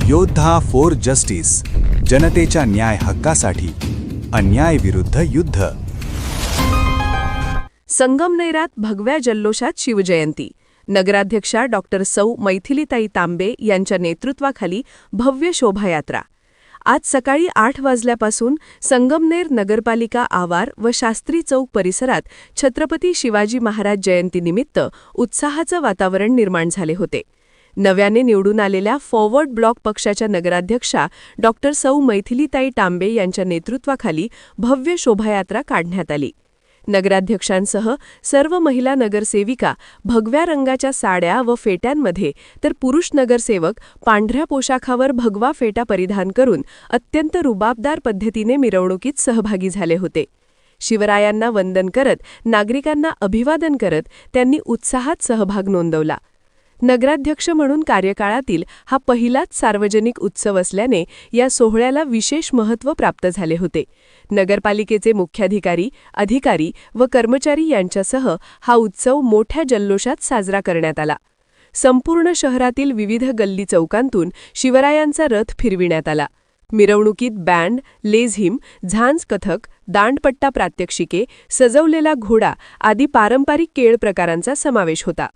योद्धा for justice, जनतेच्या न्याय हक्कासाठी, अन्याय विरुद्ध युद्ध. संगमनेरात भगव्या जल्लोषात शिवजयंती. नगराध्यक्षा डॉक्टर सौ मैथिलीताई तांबे यांच्या नेतृत्वाखाली भव्य शोभायात्रा. आज सकाळी 8 वाजल्यापासून संगमनेर नगरपालिका आवार व शास्त्री चौक परिसरात छत्रपती शिवाजी महाराज जयंतीनिमित्त उत्साहाचं वातावरण निर्माण झाले होते. नव्याने निवडून आलेल्या फॉरवर्ड ब्लॉक पक्षाच्या नगराध्यक्षा डॉक्टर सौ मैथिलीताई तांबे यांच्या नेतृत्वाखाली भव्य शोभायात्रा काढण्यात आली. नगराध्यक्षांसह सर्व महिला नगरसेविका भगव्या रंगाच्या साड्या व फेट्यांमध्ये तर पुरुष नगरसेवक पांढऱ्या पोशाखावर भगवा फेटा परिधान करून अत्यंत रुबाबदार पद्धतीने मिरवणुकीत सहभागी झाले होते. शिवरायांना वंदन करत, नागरिकांना अभिवादन करत त्यांनी उत्साहात सहभाग नोंदवला. नगराध्यक्ष म्हणून कार्यकाळातील हा पहिलाच सार्वजनिक उत्सव असल्याने या सोहळ्याला विशेष महत्त्व प्राप्त झाले होते. नगरपालिकेचे मुख्याधिकारी, अधिकारी व कर्मचारी यांच्यासह हा उत्सव मोठ्या जल्लोषात साजरा करण्यात आला. संपूर्ण शहरातील विविध गल्ली चौकांतून शिवरायांचा रथ फिरविण्यात आला. मिरवणुकीत बँड, लेझिम, झांज कथक, दांडपट्टा प्रात्यक्षिके, सजवलेला घोडा आदी पारंपरिक खेळ प्रकारांचा समावेश होता.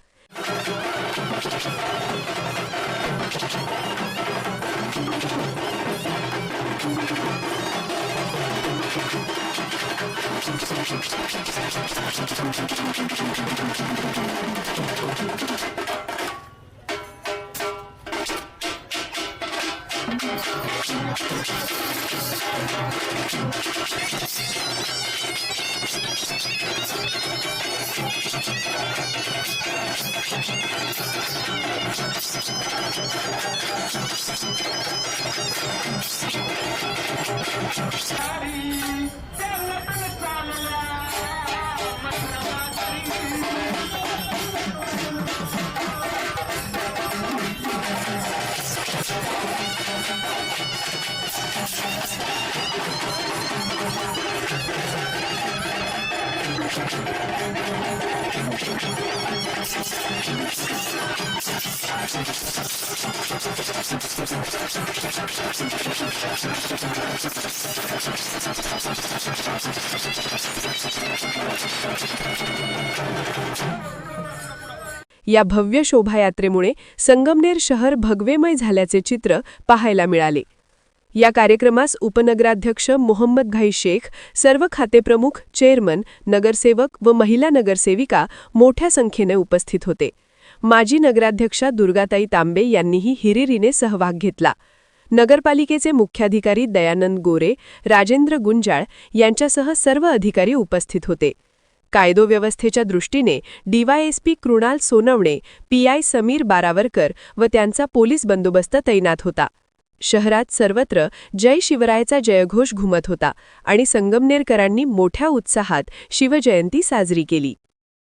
या भव्य शोभायात्रेमुळे संगमनेर शहर भगवेमय झाल्याचे चित्र पाहायला मिळाले. या कार्यक्रमास उपनगराध्यक्ष मोहम्मद घाई शेख, सर्व खातेप्रमुख, चेअरमन, नगरसेवक व महिला नगरसेविका मोठ्या संख्येने उपस्थित होते. माजी नगराध्यक्षा दुर्गाताई तांबे यांनीही हिरिरीने सहभाग घेतला. नगरपालिकेचे मुख्याधिकारी दयानंद गोरे, राजेंद्र गुंजाळ यांच्यासह सर्व अधिकारी उपस्थित होते. कायदोव्यवस्थेच्या दृष्टीने डीवायएसपी कृणाल सोनवणे, पीआय समीर बारावरकर व त्यांचा पोलीस बंदोबस्त तैनात होता. शहरात सर्वत्र जय शिवरायचा जयघोष घुमत होता आणि संगमनेरकरांनी मोठ्या उत्साहात शिवजयंती साजरी केली.